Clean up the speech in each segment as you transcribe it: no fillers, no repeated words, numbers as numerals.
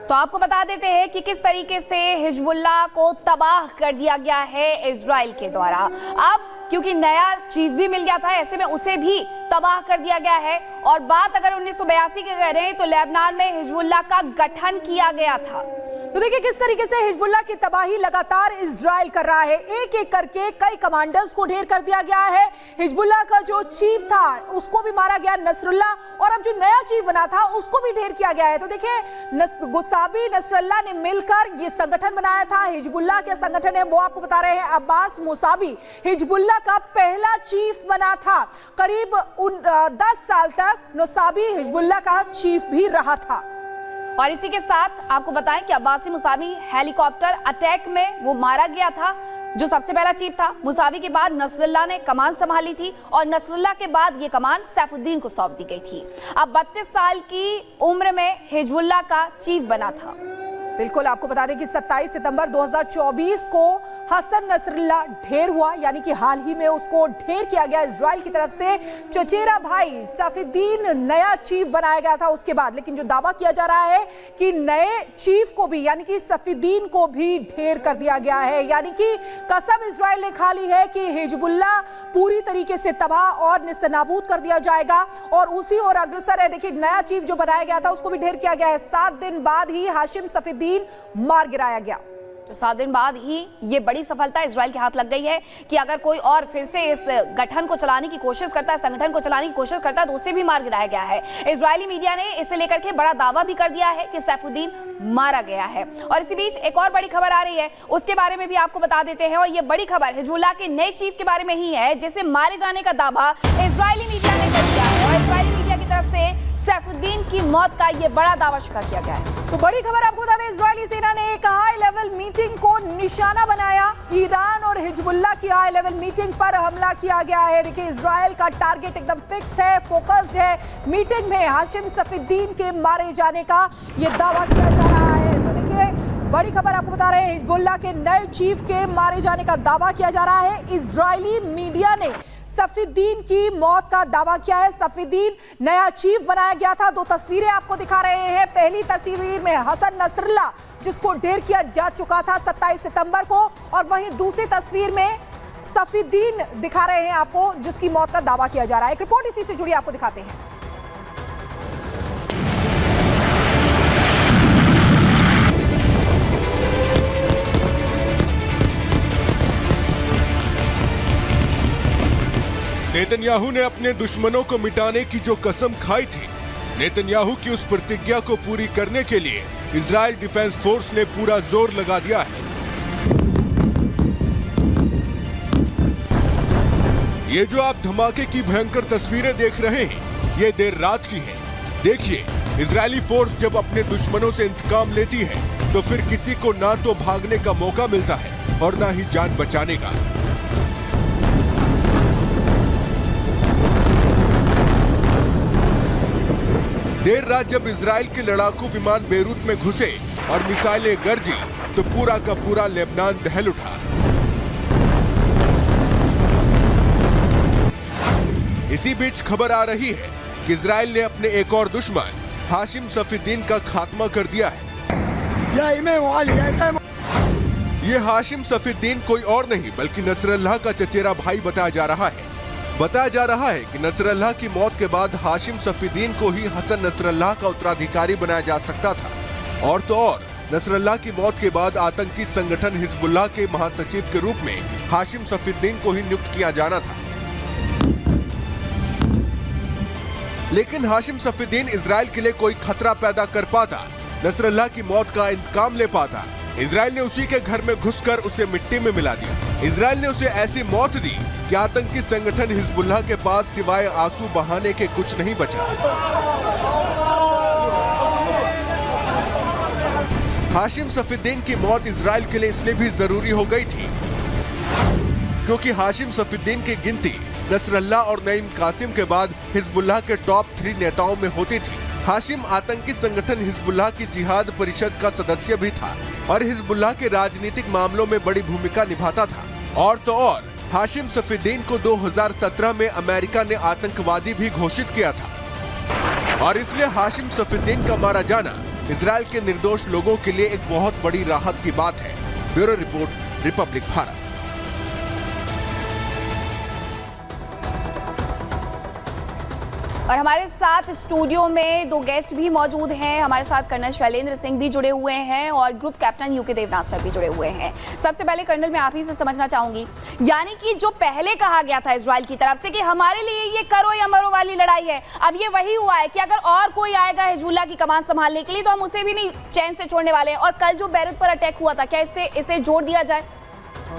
तो आपको बता देते हैं कि किस तरीके से हिजबुल्लाह को तबाह कर दिया गया है इजराइल के द्वारा। अब क्योंकि नया चीफ भी मिल गया था, ऐसे में उसे भी तबाह कर दिया गया है। और बात अगर 1982 की करें तो लेबनान में हिजबुल्लाह का गठन किया गया था। तो देखिए किस तरीके से हिजबुल्लाह की तबाही लगातार इजराइल कर रहा है। एक एक करके कई कमांडर्स को ढेर कर दिया गया है। हिजबुल्लाह का जो चीफ था उसको भी मारा गया, नसरुल्लाह, और अब जो नया चीफ बना था उसको भी ढेर किया गया है। तो देखिए गुसाबी नसरुल्लाह ने मिलकर ये संगठन बनाया था। हिजबुल्लाह के संगठन है वो आपको बता रहे हैं। अब्बास मुसावी हिजबुल्लाह का पहला चीफ बना था। करीब 10 साल तक मुसावी हिजबुल्लाह का चीफ भी रहा था। और इसी के साथ आपको बताएं कि अब्बासी मुसावी हेलीकॉप्टर अटैक में वो मारा गया था, जो सबसे पहला चीफ था। मुसावी के बाद नसरुल्लाह ने कमान संभाली थी और नसरुल्लाह के बाद ये कमान सैफुद्दीन को सौंप दी गई थी। अब 32 साल की उम्र में हिजबुल्लाह का चीफ बना था। बिल्कुल, आपको बता दें कि 27 सितंबर 2024 को हसन नसरुल्लाह ढेर हुआ, यानी कि हाल ही में उसको ढेर किया गया इजराइल की तरफ से। चचेरा भाई सफीदीन नया चीफ बनाया गया था उसके बाद, लेकिन जो दावा किया जा रहा है कि नए चीफ को भी यानी कि सफीदीन को भी ढेर कर दिया गया है। यानी कि कसम इजराइल ने खा ली है कि हिजबुल्लाह पूरी तरीके से तबाह और निस्तनाबूद कर दिया जाएगा और उसी और अग्रसर है। देखिए नया चीफ जो बनाया गया था उसको भी ढेर किया गया है। 7 दिन बाद ही हाशिम सफीदीन मार गिराया गया। तो 7 दिन बाद ही ये बड़ी सफलता इजराइल के हाथ लग गई है कि अगर कोई और फिर से इस गठन को चलाने की कोशिश करता है, संगठन को चलाने की कोशिश करता है, तो उसे भी मार गिराया गया है। इजरायली मीडिया ने इसे लेकर के बड़ा दावा भी कर दिया है कि सैफुद्दीन मारा गया है। और इसी बीच एक और बड़ी खबर आ रही है, उसके बारे में भी आपको बता देते हैं। और ये बड़ी खबर हिजबुल्लाह के नए चीफ के बारे में ही है, जिसे मारे जाने का दावा इजरायली मीडिया ने कर दिया है। और इजरायली मीडिया की तरफ से सैफुद्दीन की मौत का ये बड़ा दावा शुक्र किया गया है। तो बड़ी खबर आपको बता दें, इजरायली सेना ने एक हाई लेवल मीटिंग को निशाना बनाया। ईरान और हिजबुल्लाह की हाई लेवल मीटिंग पर हमला किया गया है। देखिए इजराइल का टारगेट एकदम फिक्स है, फोकस्ड है। मीटिंग में हाशिम सफीदीन के मारे जाने का ये दावा किया जा रहा है। तो देखिए बड़ी खबर आपको बता रहे हैं, हिजबुल्लाह के नए चीफ के मारे जाने का दावा किया जा रहा है। इजरायली मीडिया ने सफीदीन की मौत का दावा किया है। सफीदीन नया चीफ बनाया गया था। 2 तस्वीरें आपको दिखा रहे हैं। पहली तस्वीर में हसन नसरुल्लाह जिसको ढेर किया जा चुका था 27 सितंबर को, और वहीं दूसरी तस्वीर में सफीदीन दिखा रहे हैं आपको, जिसकी मौत का दावा किया जा रहा है। एक रिपोर्ट इसी से जुड़ी आपको दिखाते हैं। नेतन्याहू ने अपने दुश्मनों को मिटाने की जो कसम खाई थी, नेतन्याहू की उस प्रतिज्ञा को पूरी करने के लिए इजराइल डिफेंस फोर्स ने पूरा जोर लगा दिया है। ये जो आप धमाके की भयंकर तस्वीरें देख रहे हैं, ये देर रात की है। देखिए, इजरायली फोर्स जब अपने दुश्मनों से इंतकाम लेती है तो फिर किसी को ना तो भागने का मौका मिलता है और ना ही जान बचाने का। देर रात जब इजराइल के लड़ाकू विमान बेरूत में घुसे और मिसाइलें गरजी तो पूरा का पूरा लेबनान दहल उठा। इसी बीच खबर आ रही है कि इजराइल ने अपने एक और दुश्मन हाशिम सफीदीन का खात्मा कर दिया है। ये हाशिम सफीदीन कोई और नहीं बल्कि नसरुल्लाह का चचेरा भाई बताया जा रहा है। बताया जा रहा है कि नसरुल्लाह की मौत के बाद हाशिम सफीदीन को ही हसन नसरुल्लाह का उत्तराधिकारी बनाया जा सकता था। और तो और नसरुल्लाह की मौत के बाद आतंकी संगठन हिजबुल्लाह के महासचिव के रूप में हाशिम सफीदीन को ही नियुक्त किया जाना था। लेकिन हाशिम सफीदीन इजराइल के लिए कोई खतरा पैदा कर पाता, नसरुल्लाह की मौत का इंतकाम ले पाता, इजराइल ने उसी के घर में घुसकर उसे मिट्टी में मिला दिया। इजराइल ने उसे ऐसी मौत दी कि आतंकी संगठन हिजबुल्लाह के पास सिवाय आंसू बहाने के कुछ नहीं बचा। हाशिम सफीदीन की मौत इजराइल के लिए इसलिए भी जरूरी हो गई थी क्योंकि हाशिम सफीदीन की गिनती नसरुल्लाह और नईम कासिम के बाद हिजबुल्लाह के टॉप 3 नेताओं में होती थी। हाशिम आतंकी संगठन हिजबुल्लाह की जिहाद परिषद का सदस्य भी था और हिजबुल्लाह के राजनीतिक मामलों में बड़ी भूमिका निभाता था। और तो और हाशिम सफीदीन को 2017 में अमेरिका ने आतंकवादी भी घोषित किया था और इसलिए हाशिम सफीदीन का मारा जाना इजराइल के निर्दोष लोगों के लिए एक बहुत बड़ी राहत की बात है। Bureau report, Republic Bharat. और हमारे साथ स्टूडियो में दो गेस्ट भी मौजूद हैं। हमारे साथ कर्नल शैलेंद्र सिंह भी जुड़े हुए हैं और group captain U K Devnath sir भी जुड़े हुए हैं। सबसे पहले कर्नल, मैं आप ही से समझना चाहूंगी, यानी कि जो पहले कहा गया था इजराइल की तरफ से कि हमारे लिए ये करो या मरो वाली लड़ाई है, अब ये वही हुआ है कि अगर और कोई आएगा हिजबुल्लाह की कमान संभालने के लिए तो हम उसे भी नहीं चैन से छोड़ने वाले हैं। और कल जो बैरूत पर अटैक हुआ था, क्या इसे जोड़ दिया जाए?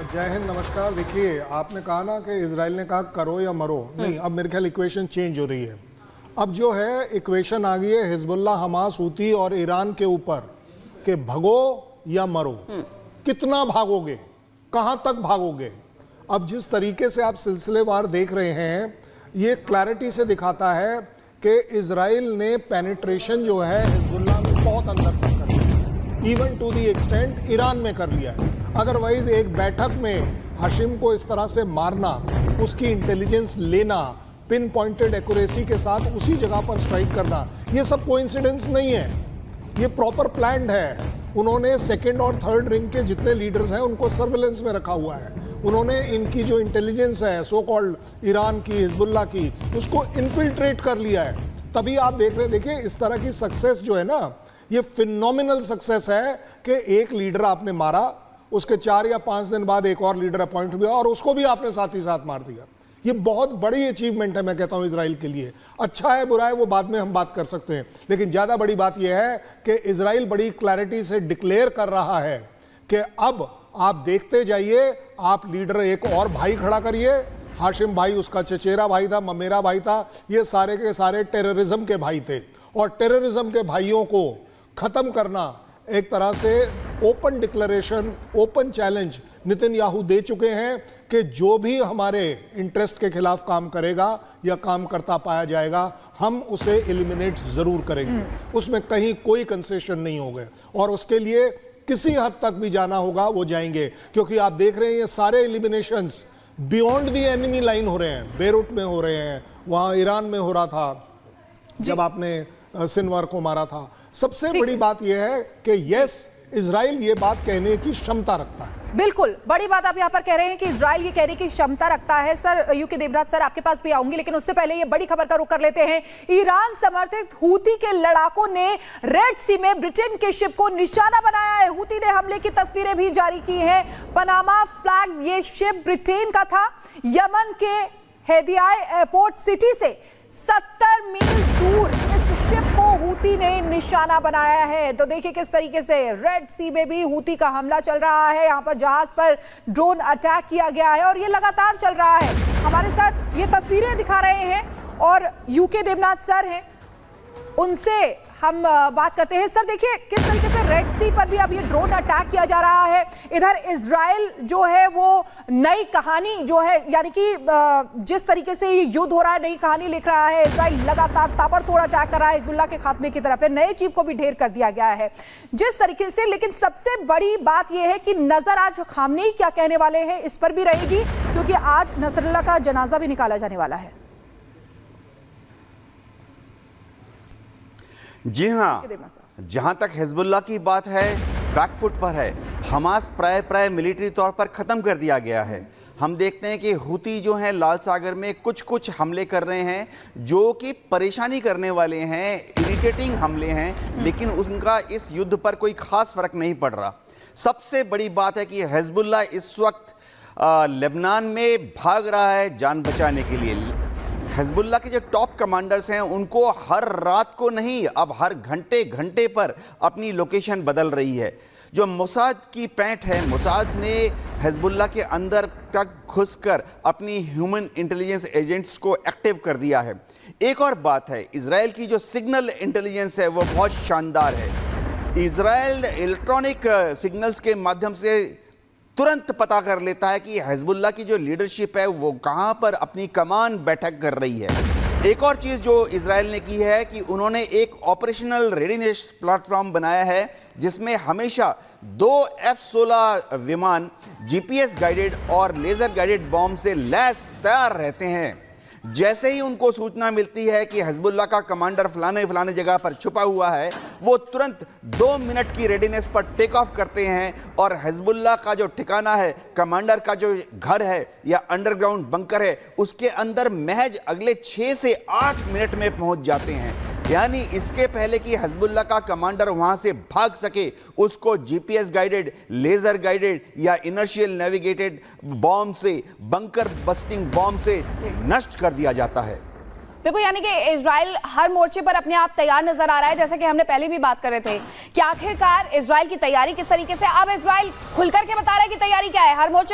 जय हिंद, नमस्कार। देखिए, आपने कहा ना कि इजराइल ने कहा करो या मरो, नहीं, अब मेरे ख्याल इक्वेशन चेंज हो रही है। अब जो है इक्वेशन आ गई है हिजबुल्लाह, हमास, हूती और ईरान के ऊपर कि भगो या मरो। कितना भागोगे, कहां तक भागोगे? अब जिस तरीके से आप सिलसिलेवार देख रहे हैं, ये क्लैरिटी से दिखाता है कि इजराइल ने पेनिट्रेशन जो है हिजबुल्लाह में बहुत अंदर तक कर लिया, even to the extent Iran में कर लिया है। अदरवाइज एक बैठक में हाशिम को इस तरह से मारना, उसकी इंटेलिजेंस लेना, पिन पॉइंटेड एक्यूरेसी के साथ उसी जगह पर स्ट्राइक करना, ये सब कोइंसिडेंस नहीं है, ये प्रॉपर प्लान्ड है। उन्होंने सेकंड और थर्ड रिंग के जितने लीडर्स हैं उनको सर्विलेंस में रखा हुआ है। उन्होंने इनकी जो इंटेलिजेंस है सो कॉल्ड ईरान की, हिजबुल्लाह की, उसको इन्फिल्ट्रेट कर लिया है। तभी आप देख रहे हैं, देखिए इस तरह की सक्सेस जो है ना, ये फिनोमिनल सक्सेस है कि एक लीडर आपने मारा, उसके 4 या 5 दिन बाद एक और लीडर अपॉइंट हुआ और उसको भी आपने साथ ही साथ मार दिया। ये बहुत बड़ी अचीवमेंट है, मैं कहता हूं इजराइल के लिए। अच्छा है बुरा है वो बाद में हम बात कर सकते हैं, लेकिन ज्यादा बड़ी बात यह है कि इजराइल बड़ी क्लैरिटी से डिक्लेयर कर रहा है कि अब आप देखते जाइए, आप लीडर एक और भाई खड़ा करिए। हाशिम भाई उसका चचेरा भाई था, ममेरा भाई था, ये सारे के सारे टेररिज्म के भाई थे और टेररिज्म के भाइयों को खत्म करना एक तरह से open declaration, open challenge Netanyahu दे चुके हैं कि जो भी हमारे इंटरेस्ट के खिलाफ काम करेगा या काम करता पाया जाएगा, हम उसे एलिमिनेट जरूर करेंगे। उसमें कहीं कोई कंसेशन नहीं होगा और उसके लिए किसी हद तक भी जाना होगा वो जाएंगे, क्योंकि आप देख रहे हैं ये सारे eliminations beyond the enemy line हो रहे हैं। बेरूट में हो रहे हैं, वहाँ ईरान में हो रहा था जब आपने सिनवार को मारा था। सबसे बड़ी बात यह है कि यस, इजराइल ये बात कहने की क्षमता रखता है। बिल्कुल बड़ी बात आप यहाँ पर कह रहे हैं कि इजराइल ये कहने की क्षमता रखता है। सर यूके देवनाथ सर, आपके पास भी आऊंगी, लेकिन उससे पहले ये बड़ी खबर का रुख कर लेते हैं। ईरान समर्थित हूती के लड़ाकों ने रेड सी में ब्रिटेन के शिप को निशाना बनाया है। हूती ने हमले की तस्वीरें भी जारी की हैं। पनामा फ्लैग ये शिप ब्रिटेन का था। यमन के हेदिया एयरपोर्ट सिटी से 70 मील दूर इस शिप को हूती ने निशाना बनाया है। तो देखिए किस तरीके से रेड सी में भी हूती का हमला चल रहा है। यहाँ पर जहाज पर ड्रोन अटैक किया गया है और ये लगातार चल रहा है। हमारे साथ ये तस्वीरें दिखा रहे हैं और यूके देवनाथ सर हैं, उनसे हम बात करते हैं। सर देखिए किस तरीके से रेड सी पर भी अब ये ड्रोन अटैक किया जा रहा है। इधर इजराइल जो है वो नई कहानी जो है, यानी कि जिस तरीके से ये युद्ध हो रहा है, नई कहानी लिख रहा है। इजराइल लगातार ताबड़तोड़ अटैक कर रहा है हिजबुल्लाह के खात्मे की तरफ है। नए चीफ को भी ढेर कर दिया गया है जिस तरीके से। लेकिन सबसे बड़ी बात यह है कि नजर आज खामनेई क्या कहने वाले हैं इस पर भी रहेगी, क्योंकि आज नसरुल्लाह का जनाजा भी निकाला जाने वाला है। जी हाँ, जहां तक हिजबुल्लाह की बात है, बैकफुट पर है। हमास प्राय मिलिट्री तौर पर ख़त्म कर दिया गया है। हम देखते हैं कि हूती जो हैं लाल सागर में कुछ हमले कर रहे हैं जो कि परेशानी करने वाले हैं, इरिटेटिंग हमले हैं, लेकिन उनका इस युद्ध पर कोई ख़ास फ़र्क नहीं पड़ रहा। सबसे बड़ी बात है कि हिजबुल्लाह इस वक्त लेबनान में भाग रहा है जान बचाने के लिए। हिजबुल्लाह के जो टॉप कमांडर्स हैं उनको हर रात को नहीं, अब हर घंटे पर अपनी लोकेशन बदल रही है। जो मोसाद की पैंट है, मोसाद ने हिजबुल्लाह के अंदर तक घुसकर अपनी ह्यूमन इंटेलिजेंस एजेंट्स को एक्टिव कर दिया है। एक और बात है, इजराइल की जो सिग्नल इंटेलिजेंस है वो बहुत शानदार है। इजराइल इलेक्ट्रॉनिक सिग्नल्स के माध्यम से तुरंत पता कर लेता है कि हिजबुल्लाह की जो लीडरशिप है वो कहां पर अपनी कमान बैठक कर रही है। एक और चीज़ जो इजराइल ने की है कि उन्होंने एक ऑपरेशनल रेडीनेस प्लेटफॉर्म बनाया है जिसमें हमेशा 2 F-16 विमान GPS गाइडेड और लेज़र गाइडेड बॉम्ब से लैस तैयार रहते हैं। जैसे ही उनको सूचना मिलती है कि हिजबुल्लाह का कमांडर फलाने फलाने जगह पर छुपा हुआ है, वो तुरंत 2 मिनट की रेडीनेस पर टेक ऑफ करते हैं और हिजबुल्लाह का जो ठिकाना है, कमांडर का जो घर है या अंडरग्राउंड बंकर है, उसके अंदर महज अगले 6 से 8 मिनट में पहुंच जाते हैं। यानी इसके पहले कि हिजबुल्लाह का कमांडर वहां से भाग सके, उसको जीपीएस गाइडेड, लेजर गाइडेड या इनर्शियल नेविगेटेड बॉम्ब से, बंकर बस्टिंग बॉम्ब से नष्ट कर दिया जाता है। बिल्कुल, यानी कि इजराइल हर मोर्चे पर अपने आप तैयार नजर आ रहा है, जैसे कि हमने पहले भी बात कर रहे थे कि आखिरकार इजराइल की तैयारी किस तरीके से। अब इजराइल खुलकर के बता रहा है कि तैयारी क्या है। हर मोर्चे